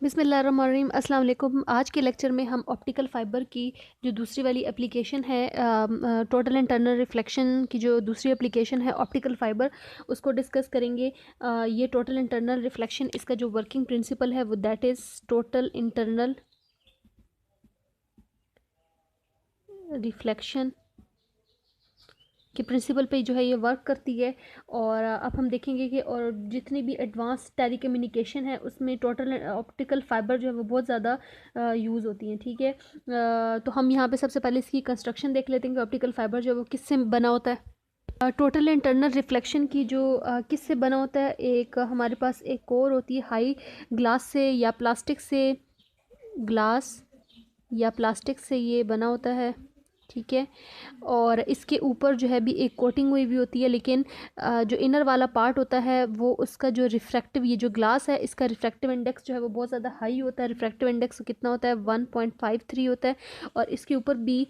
बिस्मिल्लाहिर्रहमानिर्रहीम अस्सलाम वालेकुम। आज के लेक्चर में हम ऑप्टिकल फ़ाइबर की जो दूसरी वाली एप्लीकेशन है टोटल इंटरनल रिफ्लेक्शन की जो दूसरी एप्लीकेशन है ऑप्टिकल फ़ाइबर, उसको डिस्कस करेंगे। ये टोटल इंटरनल रिफ्लेक्शन, इसका जो वर्किंग प्रिंसिपल है वो that is total internal reflection के प्रिंसिपल पे जो है ये वर्क करती है। और अब हम देखेंगे कि और जितनी भी एडवांस टेलीकम्युनिकेशन है उसमें टोटल ऑप्टिकल फ़ाइबर जो है वो बहुत ज़्यादा यूज़ होती हैं। ठीक है, तो हम यहाँ पे सबसे पहले इसकी कंस्ट्रक्शन देख लेते हैं कि ऑप्टिकल फ़ाइबर जो है वो किससे बना होता है। टोटल इंटरनल रिफ्लेक्शन की जो किससे बना होता है, एक हमारे पास एक कोर होती है हाई ग्लास से या प्लास्टिक से, ग्लास या प्लास्टिक से ये बना होता है। ठीक है, और इसके ऊपर जो है भी एक कोटिंग हुई भी होती है, लेकिन जो इनर वाला पार्ट होता है वो उसका जो रिफ्रैक्टिव, ये जो ग्लास है इसका रिफ्रैक्टिव इंडेक्स जो है वो बहुत ज़्यादा हाई होता है। रिफ्रैक्टिव इंडेक्स कितना होता है, 1.53 होता है। और इसके ऊपर भी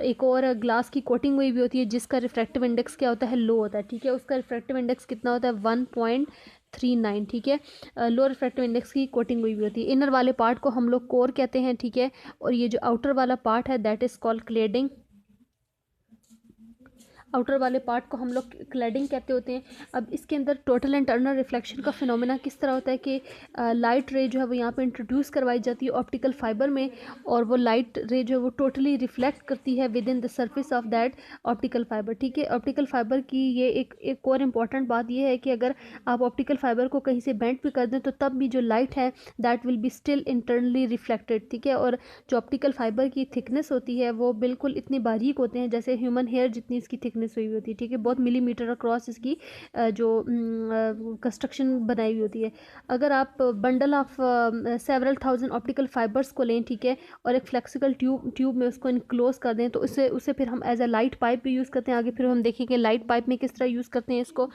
एक और ग्लास की कोटिंग हुई भी होती है जिसका रिफ्रैक्टिव इंडेक्स क्या होता है, लो होता है। ठीक है, उसका रिफ्रैक्टिव इंडेक्स कितना होता है, 1.39। ठीक है, लो रिफ्रैक्टिव इंडेक्स की कोटिंग हुई भी होती है। इनर वाले पार्ट को हम लोग कोर कहते हैं। ठीक है, और ये जो आउटर वाला पार्ट है that is called cladding. Outer वाले पार्ट को हम लोग क्लैडिंग कहते होते हैं। अब इसके अंदर टोटल इंटरनल रिफ्लेक्शन का फिनोमेना किस तरह होता है कि लाइट रे जो है वो यहाँ पे इंट्रोड्यूस करवाई जाती है ऑप्टिकल फाइबर में, और वो लाइट रे जो है वो टोटली रिफ्लेक्ट करती है with in the surface of that optical fibre. ठीक है, ऑप्टिकल फाइबर की ये एक और इम्पॉर्टेंट बात ये है कि अगर आप ऑप्टिकल फाइबर को कहीं से बेंड भी कर दें तो तब भी जो लाइट है that will be still internally reflected. ठीक है, और जो ऑप्टिकल फाइबर की थिकनेस होती है वो बिल्कुल इतनी बारीक होते हैं जैसे ह्यूमन हेयर जितनी इसकी थिकनेस हुई होती है। ठीक है, बहुत मिलीमीटर अक्रॉस इसकी जो कंस्ट्रक्शन बनाई हुई होती है। अगर आप bundle of several thousand optical fibres को लें, ठीक है, और एक फ्लेक्सिबल ट्यूब में उसको इनक्लोज कर दें तो उसे फिर हम एज अ लाइट पाइप भी यूज़ करते हैं। आगे फिर हम देखेंगे लाइट पाइप में किस तरह यूज़ करते हैं इसको।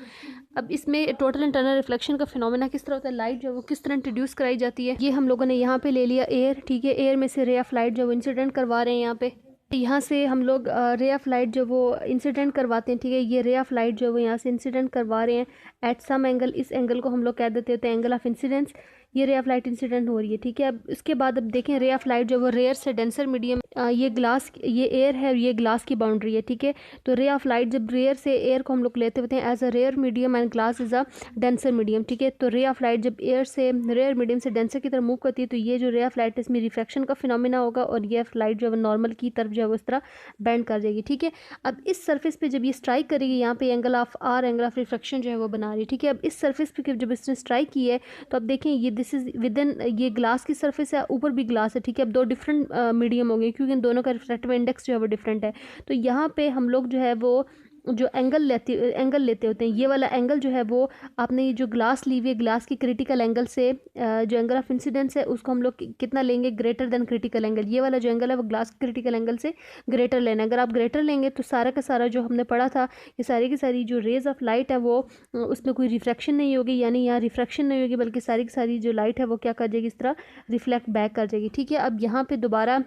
अब इसमें टोटल इंटरनल रिफ्लेक्शन का फिनोमेना किस तरह होता है, लाइट जो है वो किस तरह इंट्रोड्यूस कराई जाती है। ये हम लोगों ने यहाँ पे ले लिया एयर। ठीक है, एयर में से रे ऑफ लाइट जो इंसिडेंट करवा रहे हैं यहाँ से हम लोग रे ऑफ लाइट जो वो इंसिडेंट करवाते हैं। ठीक है, ये रे ऑफ लाइट जो वो यहाँ से इंसिडेंट करवा रहे हैं एट सम एंगल। इस एंगल को हम लोग कह देते होते हैं एंगल ऑफ इंसिडेंस। ये रे ऑफ लाइट इंसिडेंट हो रही है। ठीक है, अब इसके बाद अब देखें रे ऑफ लाइट जो वो रेयर से डेंसर मीडियम, ये ग्लास, ये एयर है, ये ग्लास की बाउंड्री है। ठीक है, तो रे ऑफ लाइट जब रेयर से एयर को हम लोग लेते होते हैं as a rare medium and glass is a denser medium. ठीक है, तो रे ऑफ लाइट जब एयर से रेयर मीडियम से डेंसर की तरफ मूव करती है तो ये जो रे ऑफ लाइट इसमें रिफ्रैक्शन का फिनोमिना होगा और ये लाइट जो है नॉर्मल की तरफ जो है वो इस तरह बेंड कर जाएगी। ठीक है, अब इस सरफेस पे जब ये स्ट्राइक करेगी यहाँ पे angle of r, angle of refraction जो है वो बना रही है। ठीक है, अब इस सरफेस पे जब इसने स्ट्राइक की है तो अब देखें ये दिस इज विद इन, ये ग्लास की सरफेस है, ऊपर भी ग्लास है। ठीक है, अब दो डिफरेंट मीडियम होंगे क्योंकि इन दोनों का रिफ्रैक्टिव इंडेक्स जो है वो डिफरेंट है। तो यहाँ पे हम लोग जो है वो जो एंगल लेते होते हैं, ये वाला एंगल जो है वो आपने ये जो ग्लास ली हुई है, ग्लास की क्रिटिकल एंगल से जो एंगल ऑफ इंसिडेंस है उसको हम लोग कितना लेंगे, ग्रेटर देन क्रिटिकल एंगल। ये वाला जो एंगल है वो ग्लास क्रिटिकल एंगल से ग्रेटर लेना है। अगर आप ग्रेटर लेंगे तो सारा का सारा जो हमने पढ़ा था, ये सारी की सारी जो रेज ऑफ लाइट है वो उसमें कोई रिफ्रैक्शन नहीं होगी, यानी यहाँ रिफ्रैक्शन नहीं होगी बल्कि सारी की सारी जो लाइट है वो क्या कर जाएगी, इस तरह रिफ्लेक्ट बैक कर जाएगी। ठीक है, अब यहाँ पे दोबारा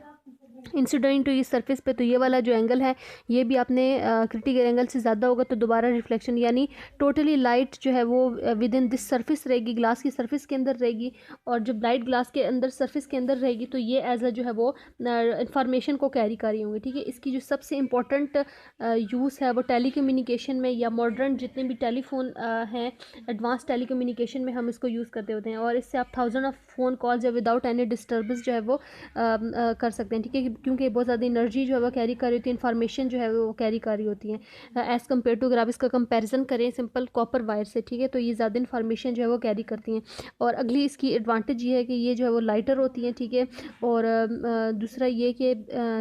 इंसिडेंट टू इस सरफेस पे, तो ये वाला जो एंगल है ये भी आपने क्रिटिकल एंगल से ज़्यादा होगा तो दोबारा रिफ्लेक्शन, यानी टोटली लाइट जो है वो विद इन दिस सरफेस रहेगी, ग्लास की सरफेस के अंदर रहेगी। और जब लाइट ग्लास के अंदर सरफेस के अंदर रहेगी तो ये एज अ जो है वो इंफॉर्मेशन को कैरी कर रही होंगी। ठीक है, इसकी जो सबसे इम्पोर्टेंट यूज़ है वो टेलीकम्युनिकेशन में या मॉडर्न जितने भी टेलीफोन हैं, एडवांस टेलीकम्युनिकेशन में हम इसको यूज़ करते होते हैं। और इससे आप थाउजेंड ऑफ फ़ोन कॉल्स या विदाउट एनी डिस्टर्बेंस जो है वो कर सकते हैं। ठीक है, क्योंकि बहुत ज़्यादा एनर्जी जो है वो कैरी कर रही होती है, इन्फॉर्मेशन जो है वो कैरी कर रही होती है एज़ कम्पेयर टू, अगर आप इसका कंपैरिजन करें सिंपल कॉपर वायर से। ठीक है, तो ये ज़्यादा इन्फॉर्मेशन जो है वो कैरी करती हैं। और अगली इसकी एडवांटेज ये है कि ये जो है वो लाइटर होती हैं। ठीक है, और दूसरा ये कि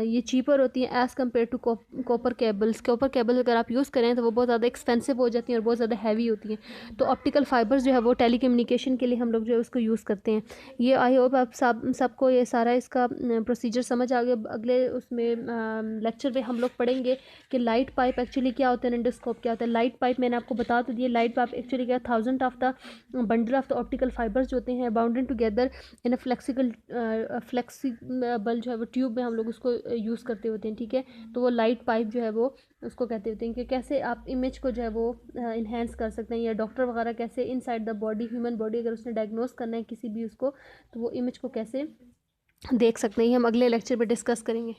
ये चीपर होती हैं as compare to copper cables. Copper cable अगर आप यूज़ करें तो वो बहुत ज़्यादा एक्सपेंसिव हो जाती हैं और बहुत ज़्यादा हैवी होती हैं। तो ऑप्टिकल फाइबर्स जो है वो टेलीकम्युनिकेशन के लिए हम लोग जो है उसको यूज़ करते हैं। ये आई होप आप सबको ये सारा इसका प्रोसीजर समझ आ गया। अब अगले उसमें लेक्चर में हम लोग पढ़ेंगे कि लाइट पाइप एक्चुअली क्या होता है, एंडोस्कोप क्या होता है। लाइट पाइप मैंने आपको बता तो दिया, लाइट पाइप एक्चुअली क्या, 1000 of the bundle of the optical fibres जो होते हैं bounded together in a flexible जो है वो ट्यूब में हम लोग उसको यूज़ करते होते हैं, ठीक है। तो वो लाइट पाइप जो है वो उसको कहते होते हैं कि कैसे आप इमेज को जो है वो इन्हेंस कर सकते हैं, या डॉक्टर वगैरह कैसे inside the body, human body अगर उसने डायग्नोस करना है किसी भी उसको, तो वो इमेज को कैसे देख सकते हैं, हम अगले लेक्चर में डिस्कस करेंगे।